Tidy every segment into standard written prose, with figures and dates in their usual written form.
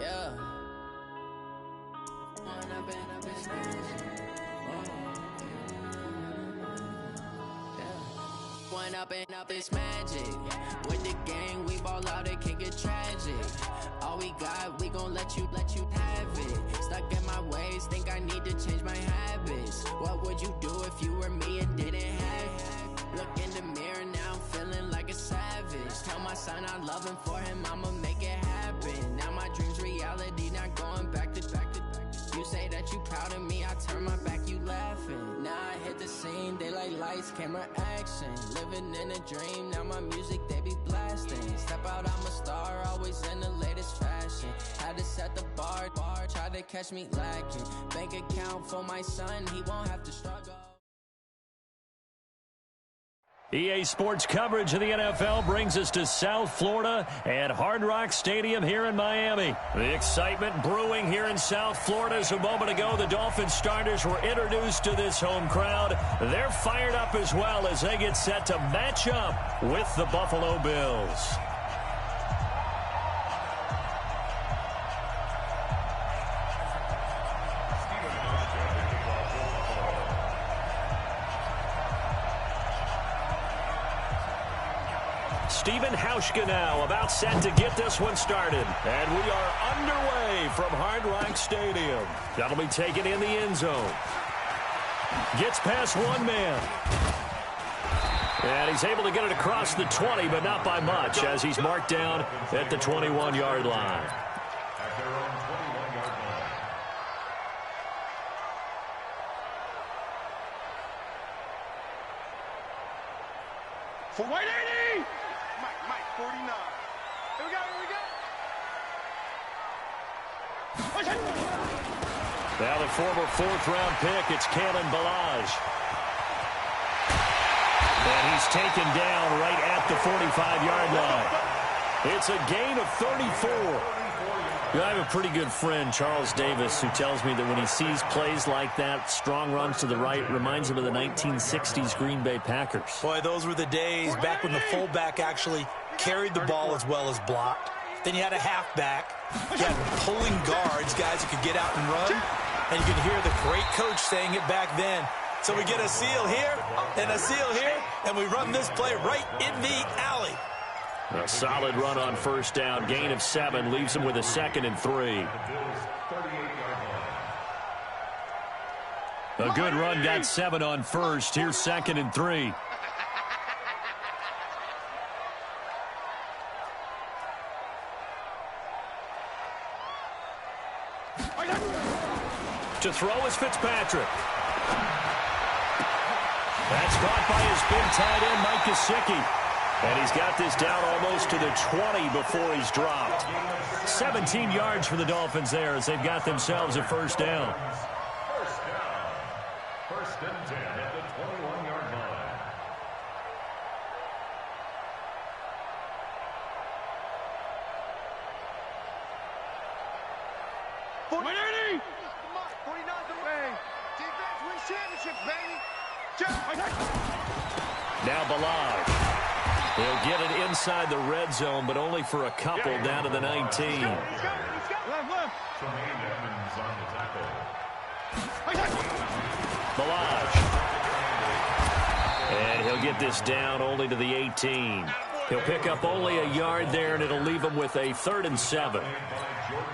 Yeah. One up and up, it's magic. With the gang, we ball out, it can get tragic. All we got, we gon' let you have it. Stuck in my ways, think I need to change my habits. What would you do if you were me and didn't have it? Look in the mirror, now I'm feeling like a savage. Tell my son I love him, for him I'ma make it happen. Now my dream's reality, not going back to. You say that you proud of me, I turn my back, you laughing. Now I hit the scene, they like lights, camera, action. Living in a dream, now my music, they be blasting. Step out, I'm a star, always in the latest fashion. Had to set the bar, try to catch me lacking. Bank account for my son, he won't have to struggle. EA Sports coverage of the NFL brings us to South Florida at Hard Rock Stadium here in Miami. The excitement brewing here in South Florida as a moment ago the Dolphins starters were introduced to this home crowd. They're fired up as well as they get set to match up with the Buffalo Bills. Stephen Hauschka now about set to get this one started. And we are underway from Hard Rock Stadium. That'll be taken in the end zone. Gets past one man. And he's able to get it across the 20, but not by much, as he's marked down at the 21-yard line. For 180! Mike, 49. Here we go. Now the former fourth-round pick, it's Kalen Ballage. And he's taken down right at the 45-yard line. It's a gain of 34. I have a pretty good friend, Charles Davis, who tells me that when he sees plays like that, strong runs to the right, reminds him of the 1960s Green Bay Packers. Boy, those were the days back when the fullback actually carried the ball as well as blocked. Then you had a halfback. You had pulling guards, guys who could get out and run. And you could hear the great coach saying it back then. So we get a seal here and a seal here, and we run this play right in the alley. A solid run on first down. Gain of 7 leaves him with a 2nd and 3. A good run got 7 on first. Here's 2nd and 3. To throw is Fitzpatrick. That's caught by his big tight end, Mike Gesicki. And he's got this down almost to the 20 before he's dropped. 17 yards for the Dolphins there as they've got themselves a first down. First and 10 at the 21-yard line. Now Ballage. He'll get it inside the red zone, but only for a couple down to the 19. Ballage. And he'll get this down only to the 18. He'll pick up only a yard there, and it'll leave him with a 3rd and 7.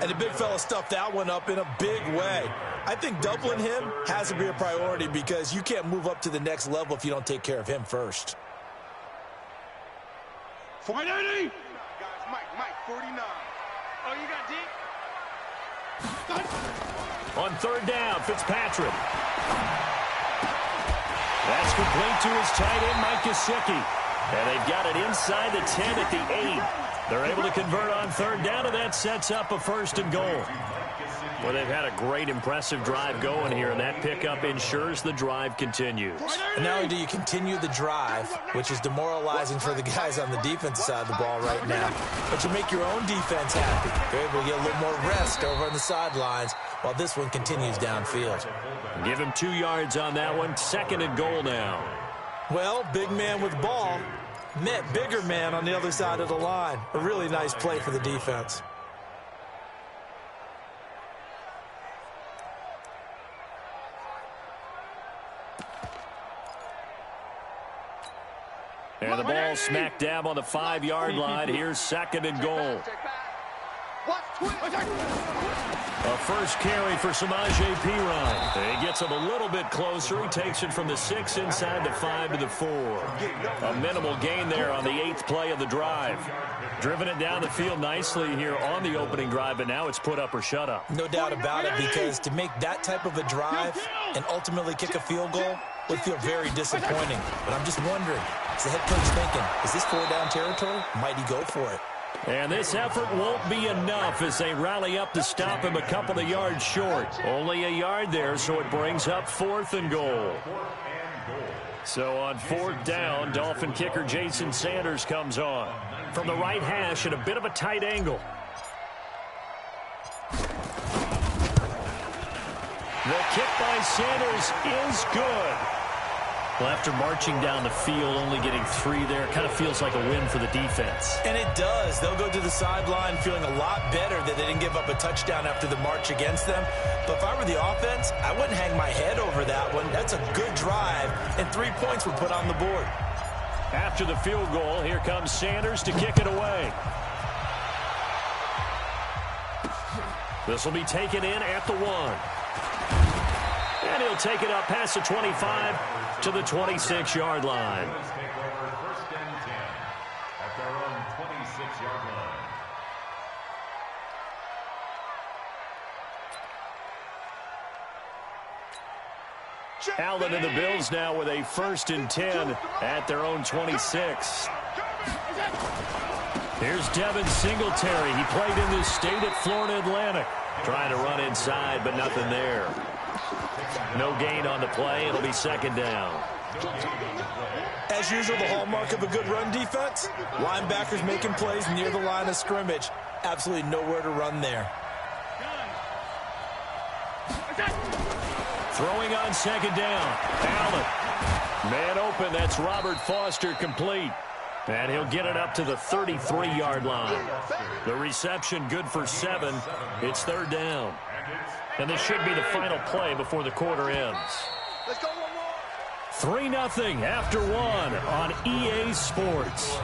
And the big fella stuffed that one up in a big way. I think doubling him has to be a priority because you can't move up to the next level if you don't take care of him first. 480! Guys, Mike, 49. Oh, you got deep? On 3rd down, Fitzpatrick. That's complete to his tight end, Mike Gesicki. And they've got it inside the 10 at the 8. They're able to convert on 3rd down, and that sets up a 1st and goal. Well, they've had a great, impressive drive going here, and that pickup ensures the drive continues. And not only do you continue the drive, which is demoralizing for the guys on the defense side of the ball right now, but you make your own defense happy. You're able to get a little more rest over on the sidelines while this one continues downfield. Give him 2 yards on that one. 2nd and goal now. Well, big man with ball met bigger man on the other side of the line. A really nice play for the defense. ball smack dab on the 5-yard line. Here's 2nd and goal. A first carry for Samaje Perine. He gets him a little bit closer. He takes it from the 6 inside the 5 to the 4. A minimal gain there on the 8th play of the drive. Driven it down the field nicely here on the opening drive, but now it's put up or shut up. No doubt about it, because to make that type of a drive and ultimately kick a field goal would feel very disappointing. But I'm just wondering, is the head coach thinking, is this 4-down territory? Might he go for it? And this effort won't be enough as they rally up to stop him a couple of yards short. Only a yard there, so it brings up 4th and goal. So on 4th down, Dolphin kicker Jason Sanders comes on. From the right hash at a bit of a tight angle. The kick by Sanders is good. Well, after marching down the field, only getting 3 there, kind of feels like a win for the defense. And it does. They'll go to the sideline feeling a lot better that they didn't give up a touchdown after the march against them. But if I were the offense, I wouldn't hang my head over that one. That's a good drive, and 3 points were put on the board. After the field goal, here comes Sanders to kick it away. This will be taken in at the 1. And he'll take it up past the 25 to the 26-yard line. First and 10 at their own 26-yard line. Allen and the Bills now with a 1st and 10 at their own 26. Here's Devin Singletary. He played in this state at Florida Atlantic. Trying to run inside, but nothing there. No gain on the play. It'll be 2nd down. As usual, the hallmark of a good run defense, linebackers making plays near the line of scrimmage. Absolutely nowhere to run there. Throwing on 2nd down. Allen. Man open. That's Robert Foster, complete. And he'll get it up to the 33-yard line. The reception good for 7. It's 3rd down. And this should be the final play before the quarter ends. 3-0 after 1 on EA Sports.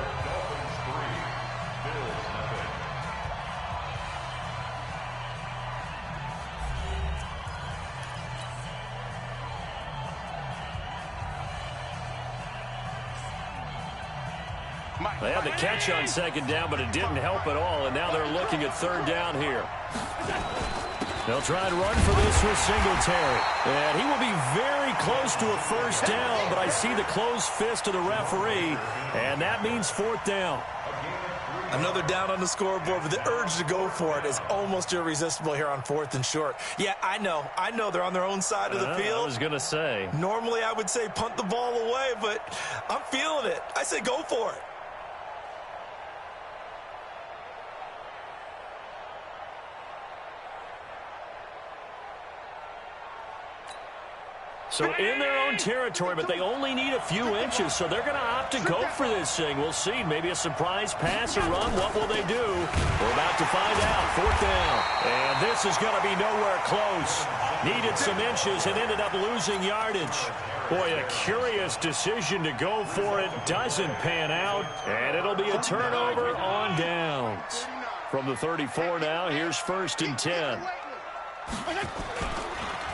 They had the catch on 2nd down, but it didn't help at all, and now they're looking at 3rd down here. They'll try and run for this with Singletary. And he will be very close to a 1st down, but I see the closed fist of the referee, and that means 4th down. Another down on the scoreboard, but the urge to go for it is almost irresistible here on 4th and short. Yeah, I know they're on their own side of the field. I was going to say. Normally I would say punt the ball away, but I'm feeling it. I say go for it. So in their own territory, but they only need a few inches, so they're going to opt to go for this thing. We'll see. Maybe a surprise pass or run. What will they do? We're about to find out. 4th down. And this is going to be nowhere close. Needed some inches and ended up losing yardage. Boy, a curious decision to go for it. Doesn't pan out. And it'll be a turnover on downs. From the 34 now, here's 1st and 10.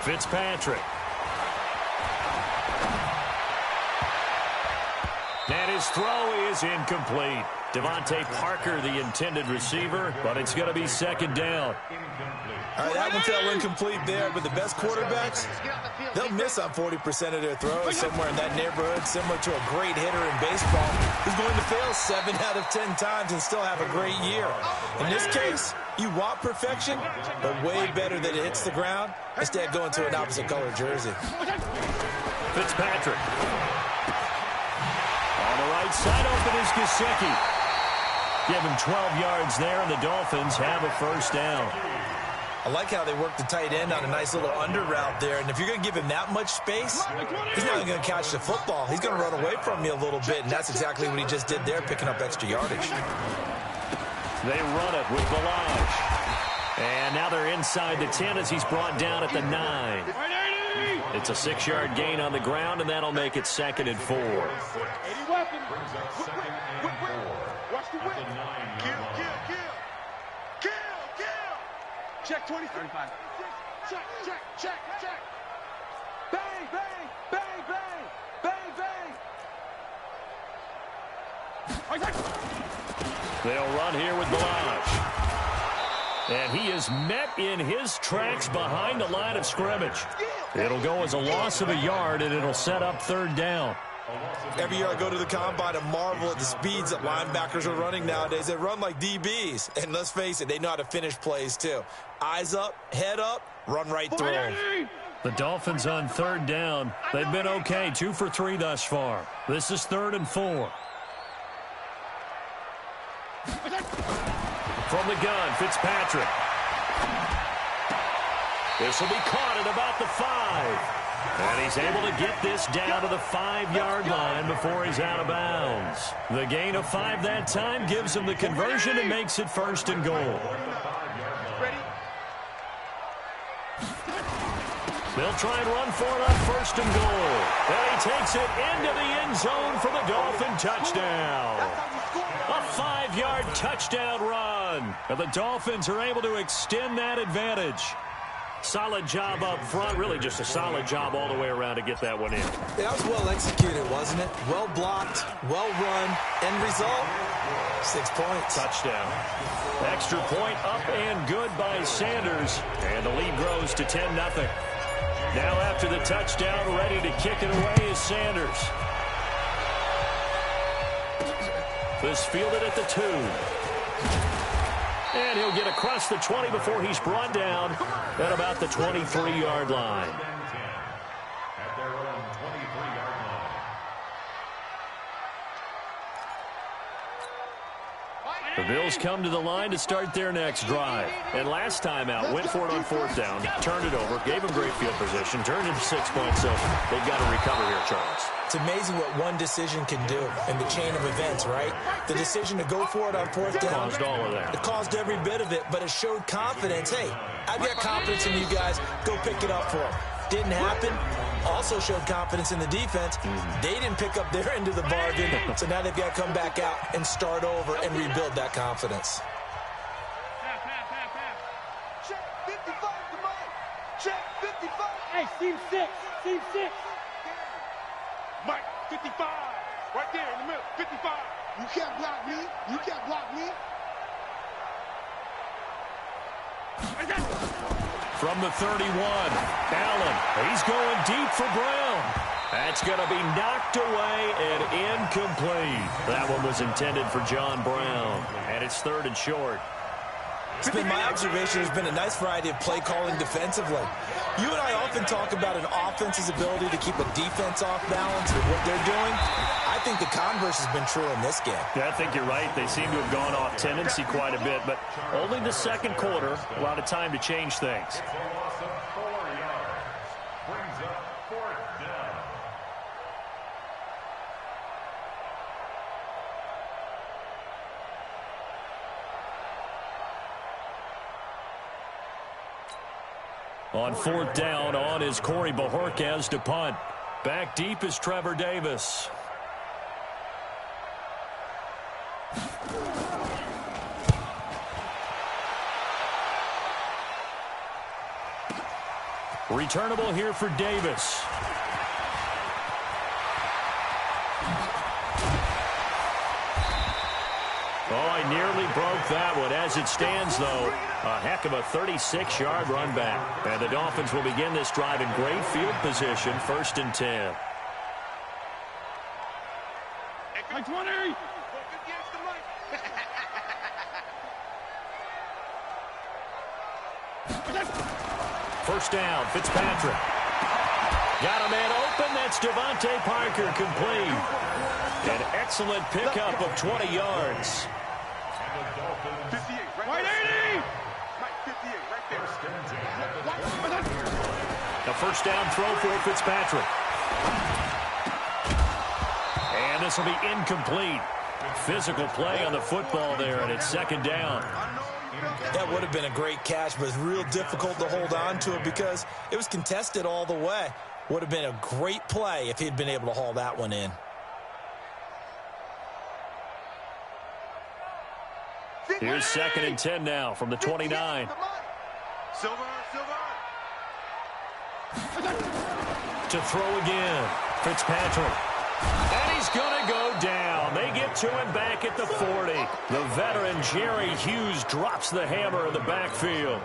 Fitzpatrick. And his throw is incomplete. Devontae Parker, the intended receiver, but it's going to be 2nd down. All right, that one fell incomplete there, but the best quarterbacks, they'll miss on 40% of their throws somewhere in that neighborhood, similar to a great hitter in baseball who's going to fail 7 out of 10 times and still have a great year. In this case, you want perfection, but way better that it hits the ground instead of going to an opposite color jersey. Fitzpatrick. On the right side, open is Gesicki. Give him 12 yards there, and the Dolphins have a 1st down. I like how they work the tight end on a nice little under route there. And if you're going to give him that much space, he's not going to catch the football. He's going to run away from you a little bit, and that's exactly what he just did there, picking up extra yardage. They run it with Balaj. And now they're inside the 10 as he's brought down at the 9. It's a 6-yard gain on the ground, and that'll make it 2nd and 4. Brings up 2nd and 4. Watch the whip. At the 9-yard line. Kill. Check 23. 35. Check. Bang. They'll run here with Blanche. And he is met in his tracks behind the line of scrimmage. It'll go as a loss of a yard, and it'll set up 3rd down. Every year I go to the combine and marvel at the speeds that linebackers are running nowadays. They run like DBs. And let's face it, they know how to finish plays too. Eyes up, head up, run right through them. The Dolphins on 3rd down. They've been okay, 2 for 3 thus far. This is 3rd and 4. From the gun, Fitzpatrick. This will be caught at about the 5. And he's able to get this down to the 5-yard line before he's out of bounds. The gain of 5 that time gives him the conversion and makes it 1st and goal. They'll try and run for it on 1st and goal. And he takes it into the end zone for the Dolphin touchdown. A 5-yard touchdown run. And the Dolphins are able to extend that advantage. Solid job up front. Really just a solid job all the way around to get that one in. That was well executed, wasn't it? Well blocked, well run. End result, 6 points. Touchdown. Extra point up and good by Sanders. And the lead grows to 10-0. Now after the touchdown, ready to kick it away is Sanders. This fielded at the 2. And he'll get across the 20 before he's brought down at about the 23-yard line. At their own 23-yard line. The Bills come to the line to start their next drive. And last time out, went for it on 4th down, turned it over, gave him great field position, turned it to 6 points, so they've got to recover here, Charles. It's amazing what one decision can do in the chain of events, right? The decision to go for it on 4th down. Caused all of that. It caused every bit of it, but it showed confidence. Hey, I've got confidence in you guys. Go pick it up for them. Didn't happen. Also showed confidence in the defense. They didn't pick up their end of the bargain, so now they've got to come back out and start over and rebuild that confidence. Check 55 to Mike. Check 55. Hey, team 6. Mike, 55. Right there in the middle. 55. You can't block me. From the 31, Allen. He's going deep for Brown. That's going to be knocked away and incomplete. That one was intended for John Brown. And it's 3rd and short. It's been my observation there's been a nice variety of play calling defensively. You and I often talk about an offense's ability to keep a defense off balance with what they're doing. I think the converse has been true in this game. Yeah, I think you're right. They seem to have gone off tendency quite a bit, but only the 2nd quarter, a lot of time to change things. It's a loss of 4 yards. Brings up 4th down. On 4th down, on is Corey Bojorquez to punt. Back deep is Trevor Davis. Returnable here for Davis. Oh, I nearly broke that one. As it stands, though, a heck of a 36-yard run back. And the Dolphins will begin this drive in great field position, 1st and 10. Like 20. First down, Fitzpatrick. Got a man open. That's Devontae Parker, complete. An excellent pickup of 20 yards. 58, right White there. 80. Mike, 58, right there. A first down throw for Fitzpatrick. And this will be incomplete. Physical play on the football there, and it's 2nd down. Yeah, That would have been a great catch, but it's real difficult to hold on to it because it was contested all the way. Would have been a great play if he'd been able to haul that one in. Here's 2nd and 10 now from the 29. Silver. To throw again. Fitzpatrick. And he's going to go down. They get to him back at the 40. The veteran Jerry Hughes drops the hammer in the backfield.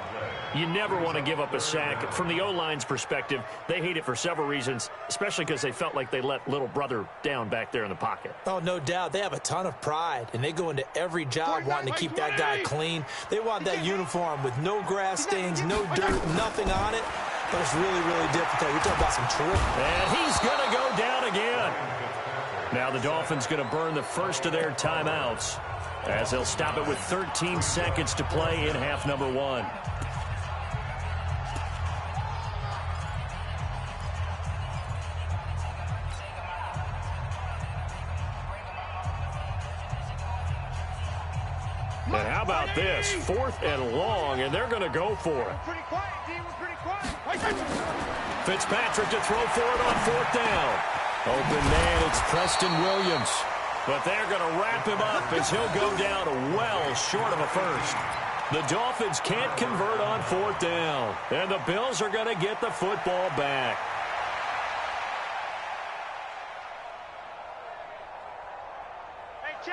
You never want to give up a sack. From the O-line's perspective, they hate it for several reasons, especially because they felt like they let little brother down back there in the pocket. Oh, no doubt. They have a ton of pride, and they go into every job wanting to keep that guy clean. They want that uniform with no grass stains, no dirt, nothing on it. But it's really, really difficult. We're talking about some terrific. And he's going to go down again. Now the Dolphins going to burn the first of their timeouts as they'll stop it with 13 seconds to play in half number 1. And how about this? 4th and long, and they're going to go for it. Pretty quiet, D. We're pretty quiet. Fitzpatrick to throw for it on 4th down. Open man, it's Preston Williams. But they're going to wrap him up as he'll go down well short of a first. The Dolphins can't convert on 4th down. And the Bills are going to get the football back.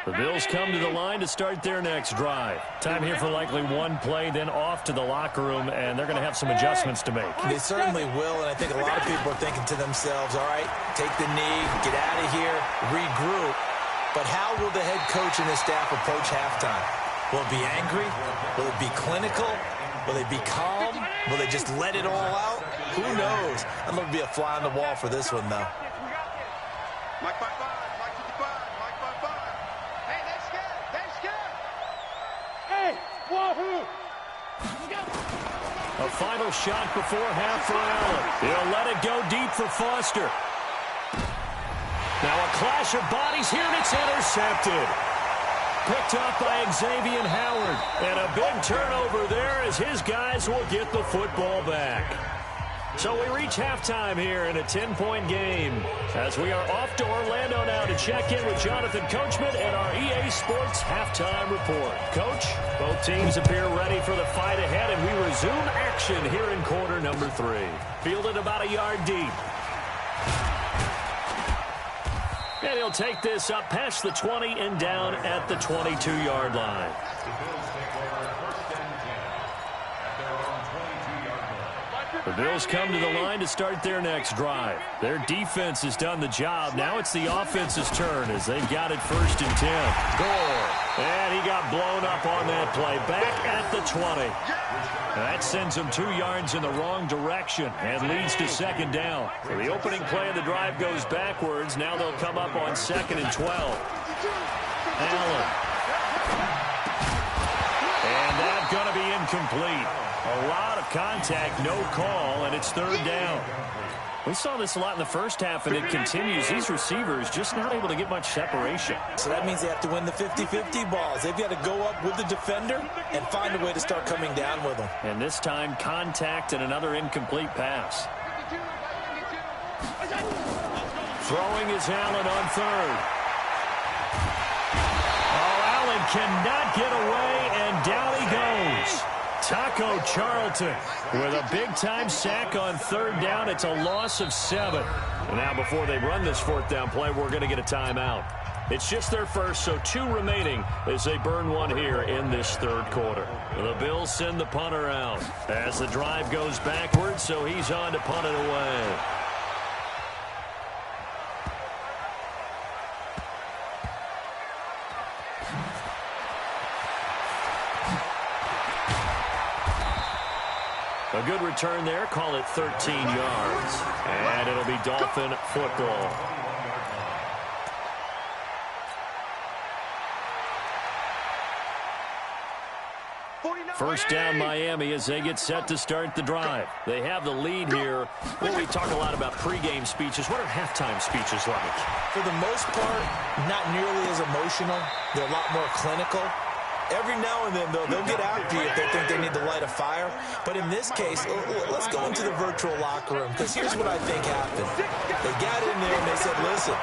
The Bills come to the line to start their next drive. Time here for likely one play, then off to the locker room, and they're going to have some adjustments to make. They certainly will, and I think a lot of people are thinking to themselves, all right, take the knee, get out of here, regroup. But how will the head coach and his staff approach halftime? Will it be angry? Will it be clinical? Will they be calm? Will they just let it all out? Who knows? I'm going to be a fly on the wall for this one, though. Mike 5-5, Mike 55, Mike 5-5. Hey, they're scared. They're scared. Hey, wahoo! A final shot before half for Allen. He'll let it go deep for Foster. Now a clash of bodies here, and it's intercepted. Picked up by Xavier Howard. And a big turnover there as his guys will get the football back. So we reach halftime here in a 10-point game as we are off to Orlando now to check in with Jonathan Coachman and our EA Sports halftime report. Coach, both teams appear ready for the fight ahead, and we resume action here in quarter number 3. Fielded about a yard deep. And he'll take this up past the 20 and down at the 22-yard line. The Bills come to the line to start their next drive. Their defense has done the job. Now it's the offense's turn as they've got it 1st and 10. Gore. And he got blown up on that play. Back at the 20. That sends them 2 yards in the wrong direction and leads to 2nd down. So the opening play of the drive goes backwards. Now they'll come up on 2nd and 12. Allen. And that's going to be incomplete. A lot of contact, no call, and it's 3rd down. We saw this a lot in the first half, and it continues. These receivers just not able to get much separation. So that means they have to win the 50-50 balls. They've got to go up with the defender and find a way to start coming down with them. And this time, contact and another incomplete pass. Throwing is Allen on 3rd. Oh, Allen cannot get away, and down he goes. Taco Charlton with a big-time sack on 3rd down. It's a loss of 7. And now before they run this 4th down play, we're going to get a timeout. It's just their first, so 2 remaining as they burn one here in this 3rd quarter. The Bills send the punter out as the drive goes backwards, so he's on to punt it away. A good return there. Call it 13 yards. And it'll be Dolphin football. First down Miami as they get set to start the drive. They have the lead here. Well, we talk a lot about pregame speeches. What are halftime speeches like? For the most part, not nearly as emotional. They're a lot more clinical. Every now and then, though, they'll get after you if they think they need But in this case, let's go into the virtual locker room, because here's what I think happened. They got in there and they said, listen,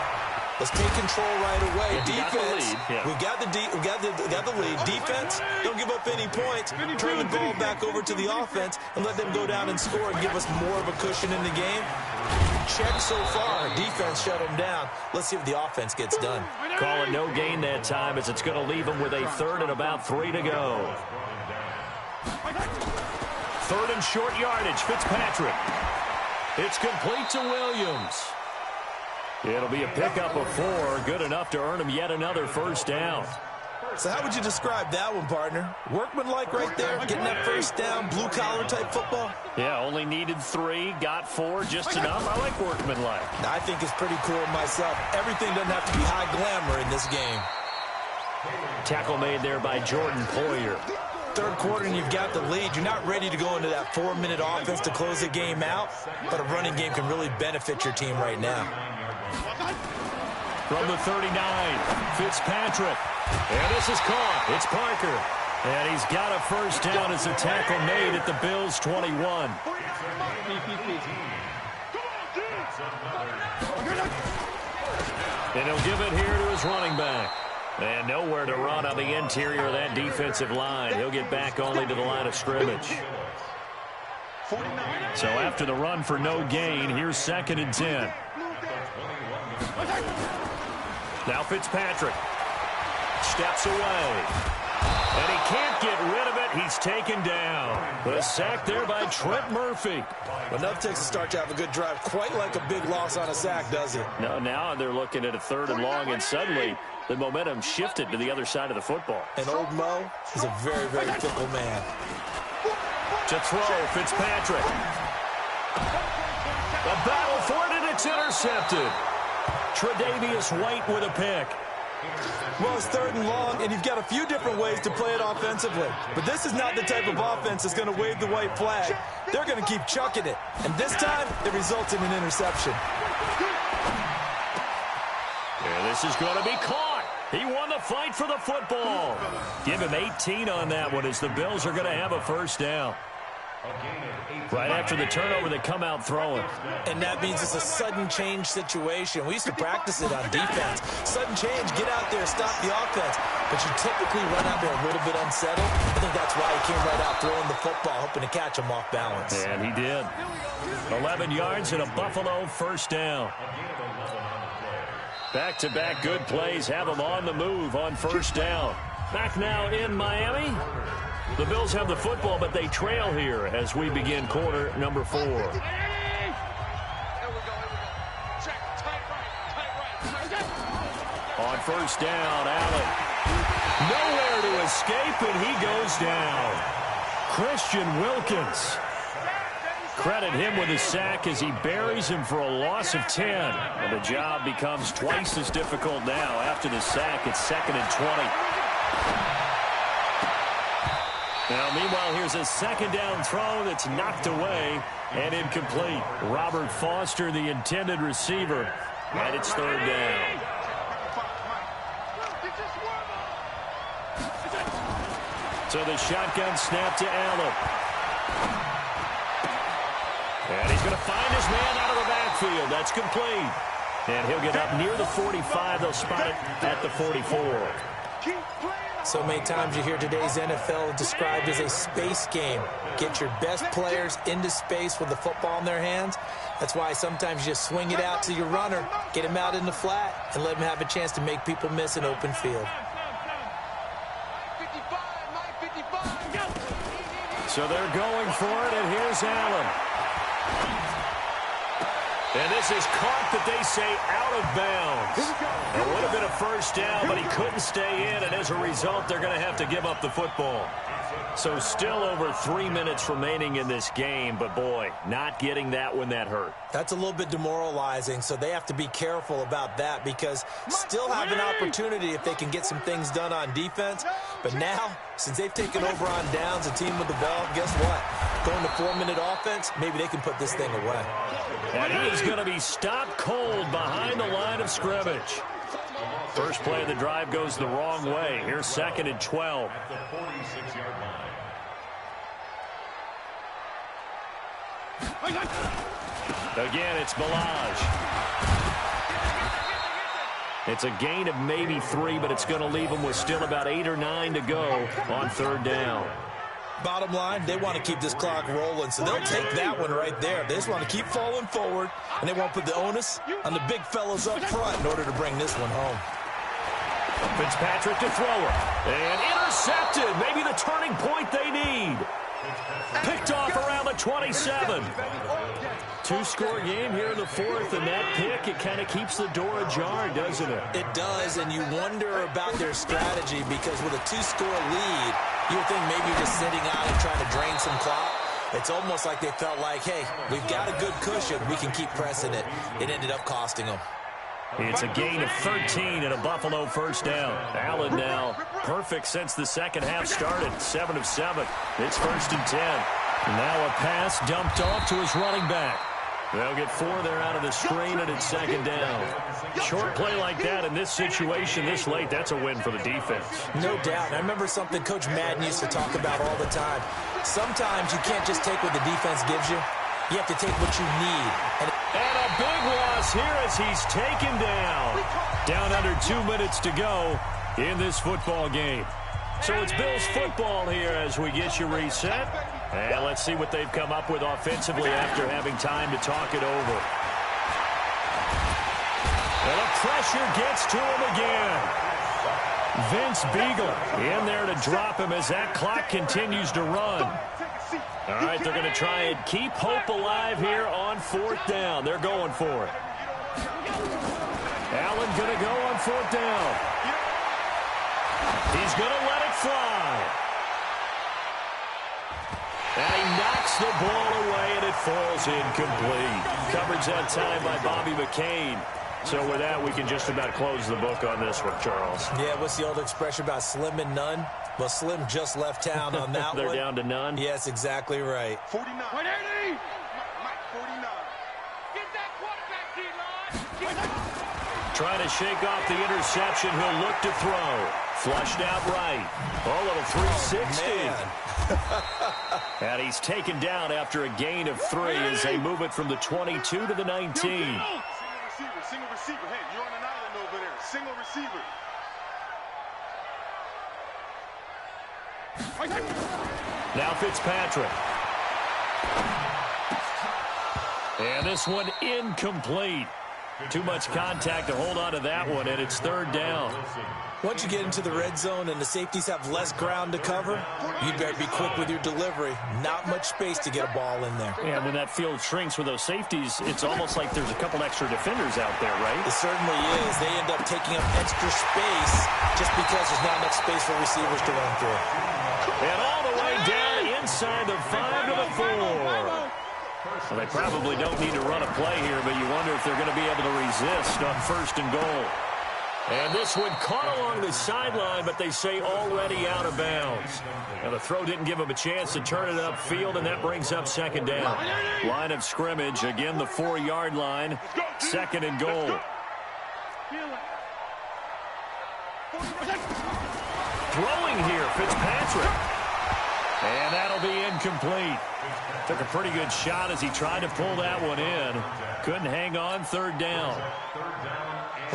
let's take control right away. Defense, we got the lead. Defense, don't give up any points. Turn the ball back over to the offense and let them go down and score and give us more of a cushion in the game. Check so far. Defense shut them down. Let's see if the offense gets done. Call it no gain that time, as it's going to leave them with a 3rd and about 3 to go. 3rd and short yardage. Fitzpatrick. It's complete to Williams. It'll be a pickup of 4, good enough to earn him yet another 1st down. So how would you describe that one, partner? Workmanlike right there, getting that 1st down, blue-collar type football? Yeah, only needed 3, got 4, just enough. I like workmanlike. I think it's pretty cool myself. Everything doesn't have to be high glamour in this game. Tackle made there by Jordan Poyer. 3rd quarter and you've got the lead. You're not ready to go into that 4-minute offense to close the game out, but a running game can really benefit your team right now. From the 39, Fitzpatrick. And this is caught. It's Parker. And he's got a 1st down as a tackle made at the Bills' 21. And he'll give it here to his running back. And nowhere to run on the interior of that defensive line. He'll get back only to the line of scrimmage. So after the run for no gain, here's 2nd and 10. Now Fitzpatrick steps away. And he can't get rid of it. He's taken down. The sack there by Trent Murphy. Enough takes to start to have a good drive. Quite like a big loss on a sack, does it? No, now they're looking at a 3rd and long, and suddenly the momentum shifted to the other side of the football. And old Mo is a very, very fickle man. To throw, Fitzpatrick. The battle for it, and it's intercepted. Tre'Davious White with a pick. Well, it's 3rd and long, and you've got a few different ways to play it offensively. But this is not the type of offense that's going to wave the white flag. They're going to keep chucking it. And this time, it results in an interception. And this is going to be caught. He won the fight for the football. Give him 18 on that one, as the Bills are going to have a 1st down. Right after the turnover, they come out throwing. And that means it's a sudden change situation. We used to practice it on defense. Sudden change, get out there, stop the offense. But you typically run out there a little bit unsettled. I think that's why he came right out throwing the football, hoping to catch him off balance. And he did. 11 yards and a Buffalo 1st down. Back-to-back good plays have them on the move on 1st down. Back now in Miami. The Bills have the football, but they trail here as we begin quarter number 4. On 1st down, Allen. Nowhere to escape, and he goes down. Christian Wilkins. Credit him with a sack as he buries him for a loss of 10. And the job becomes twice as difficult now. After the sack, it's 2nd and 20. Now, meanwhile, here's a 2nd down throw that's knocked away and incomplete. Robert Foster, the intended receiver, and it's 3rd down. So the shotgun snap to Allen. And he's going to find his man out of the backfield. That's complete. And he'll get up near the 45. They'll spot it at the 44. So many times you hear today's NFL described as a space game. Get your best players into space with the football in their hands. That's why sometimes you just swing it out to your runner, get him out in the flat, and let him have a chance to make people miss an open field. So they're going for it, and here's Allen. And this is caught, but they say out of bounds. It would have been a 1st down, but he couldn't stay in, and as a result, they're going to have to give up the football. So still over 3 minutes remaining in this game, but boy, not getting that when that hurt. That's a little bit demoralizing, so they have to be careful about that, because still have an opportunity if they can get some things done on defense. But now, since they've taken over on downs, a team with the ball, guess what? Going to 4-minute offense, maybe they can put this thing away. And he is going to be stopped cold behind the line of scrimmage. First play of the drive goes the wrong way. Here's 2nd and 12. Again, it's Balaj. It's a gain of maybe 3, but it's going to leave them with still about 8 or 9 to go on third down. Bottom line, they want to keep this clock rolling, so they'll take that one right there. They just want to keep falling forward, and they won't put the onus on the big fellows up front in order to bring this one home. Fitzpatrick to throw it. And intercepted. Maybe the turning point they need. Picked off around the 27. Two-score game here in the fourth, and that pick, it kind of keeps the door ajar, doesn't it? It does, and you wonder about their strategy because with a two-score lead, you would think maybe you're just sitting out and trying to drain some clock. It's almost like they felt like, hey, we've got a good cushion. We can keep pressing it. It ended up costing them. It's a gain of 13 and a Buffalo first down. Allen now perfect since the second half started. 7 of 7. It's 1st and 10. Now a pass dumped off to his running back. They'll get 4 there out of the screen, and it's 2nd down. Short play like that in this situation this late, that's a win for the defense. No doubt. I remember something Coach Madden used to talk about all the time. Sometimes you can't just take what the defense gives you. You have to take what you need. And a big loss here as he's taken down. Down under 2 minutes to go in this football game. So it's Bills football here as we get you reset. And let's see what they've come up with offensively after having time to talk it over. And the pressure gets to him again. Vince Beagle in there to drop him as that clock continues to run. All right, they're going to try and keep hope alive here on 4th down. They're going for it. Allen going to go on 4th down. He's going to let it fly. And he knocks the ball away, and it falls incomplete. Coverage that time by Bobby McCain. So with that, we can just about close the book on this one, Charles. Yeah, what's the old expression about slim and none? Well, Slim just left town on that They're one. down to none? Yes, exactly right. 49. 180. Mike, 49. Get that quarterback, D-line. Trying to shake off the interception. He'll look to throw. Flushed out right. Oh, little 360. And he's taken down after a gain of 3 as they move it from the 22 to the 19. Single receiver. Hey, you're on an island over there. Single receiver. Now Fitzpatrick. And this one incomplete. Too much contact to hold on to that one, and it's 3rd down. Once you get into the red zone and the safeties have less ground to cover, you better be quick with your delivery. Not much space to get a ball in there. And when that field shrinks with those safeties, it's almost like there's a couple extra defenders out there, right? It certainly is. They end up taking up extra space just because there's not enough space for receivers to run through. And all the way down inside the 5 to the 4. Well, they probably don't need to run a play here, but you wonder if they're going to be able to resist on 1st and goal. And this one caught along the sideline, but they say already out of bounds. Now, the throw didn't give him a chance to turn it upfield, and that brings up 2nd down. Line of scrimmage, again the 4-yard line, 2nd and goal. Throwing here, Fitzpatrick. And that'll be incomplete. Took a pretty good shot as he tried to pull that one in. Couldn't hang on, 3rd down.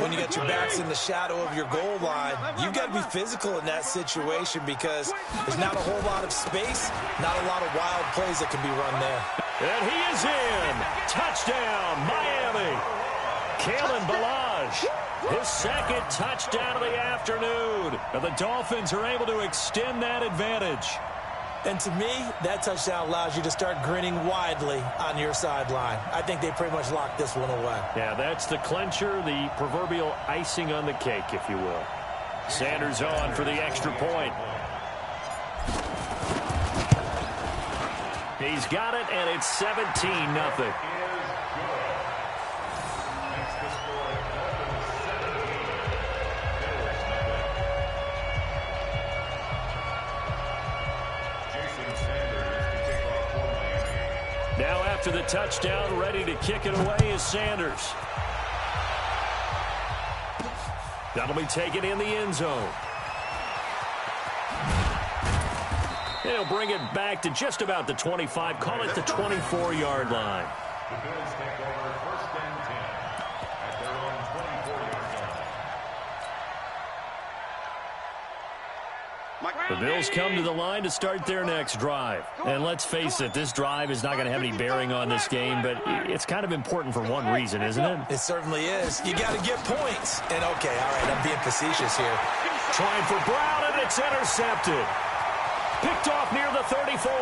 When you get your backs in the shadow of your goal line, you've got to be physical in that situation because there's not a whole lot of space, not a lot of wild plays that can be run there. And he is in. Touchdown, Miami. Kalen Balaj, his 2nd touchdown of the afternoon. And the Dolphins are able to extend that advantage. And to me, that touchdown allows you to start grinning widely on your sideline. I think they pretty much locked this one away. Yeah, that's the clincher, the proverbial icing on the cake, if you will. Sanders on for the extra point. He's got it, and it's 17-0. Now after the touchdown, ready to kick it away is Sanders. That'll be taken in the end zone. They'll bring it back to just about the 25, call it the 24-yard line. The Bills take over 1st and 10 at their own 24-yard line. The Bills come to the line to start their next drive. And let's face it, this drive is not going to have any bearing on this game, but it's kind of important for one reason, isn't it? It certainly is. You got to get points. And, okay, all right, I'm being facetious here. Trying for Brown, and it's intercepted. Picked off near the 34.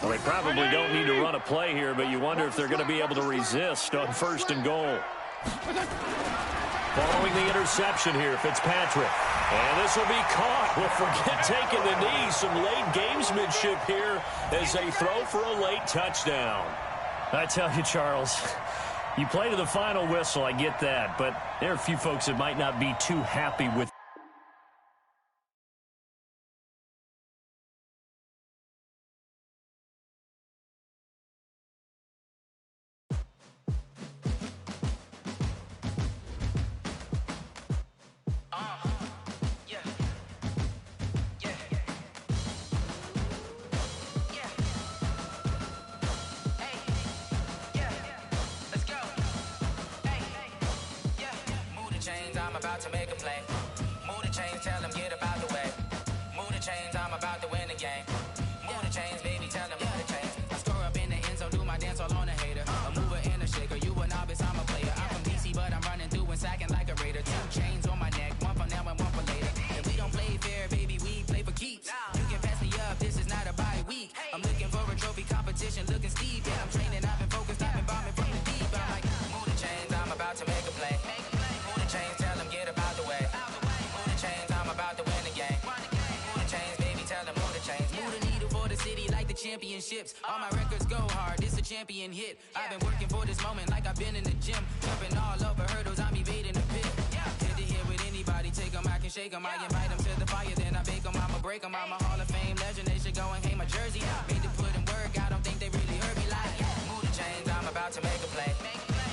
Well, they probably don't need to run a play here, but you wonder if they're going to be able to resist on 1st and goal. Following the interception here, Fitzpatrick. And this will be caught. Well, forget taking the knee. Some late gamesmanship here as they throw for a late touchdown. I tell you, Charles, you play to the final whistle, I get that, but there are a few folks that might not be too happy with about to make a play. Move the chains, tell them get up out the way. Move the chains, I'm about to win the game. Move the chains, baby, tell them move the chains. I score up in the end zone, do my dance all on a hater. A mover and a shaker, you a novice, I'm a player. I'm from DC, but I'm running through and sacking like a raider. 2 chains on my neck, one for now and one for later. And we don't play fair, baby, we play for keeps. You can pass me up, this is not a bye week. I'm looking for a trophy competition, looking steep. Yeah, I'm training, I've been focused, I've been bombing from the deep. I'm like, move the chains, I'm about to make a play. Move the chains, tell them get up out the way. Move the chains, I'm about to win the game. Move the chains, baby, tell them move the chains. Move the needle for the city like the championships. All my records go hard, this a champion hit. I've been working for this moment like I've been in the gym. Jumping all over hurdles, I'm evading the pit. Hit to hit with anybody, take them, I can shake them. I invite them to the fire, then I bake them, I'ma break them. I'm a Hall of Fame legend, they should go and hang my jersey. Made to put in work, I don't think they really heard me like. Move the chains, I'm about to make a play.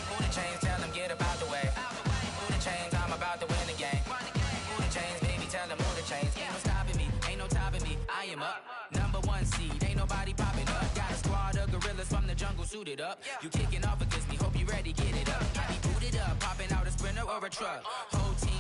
Move the chains, tell them get up out the way. Move the chains, I'm about to win the game. Move the chains, baby, tell them move the chains. Ain't no stopping me, ain't no topping me. I am up, #1 seed, ain't nobody popping up. Got a squad of gorillas from the jungle suited up. You kicking off against me, hope you ready, get it up. I be booted up, popping out a sprinter or a truck. Whole team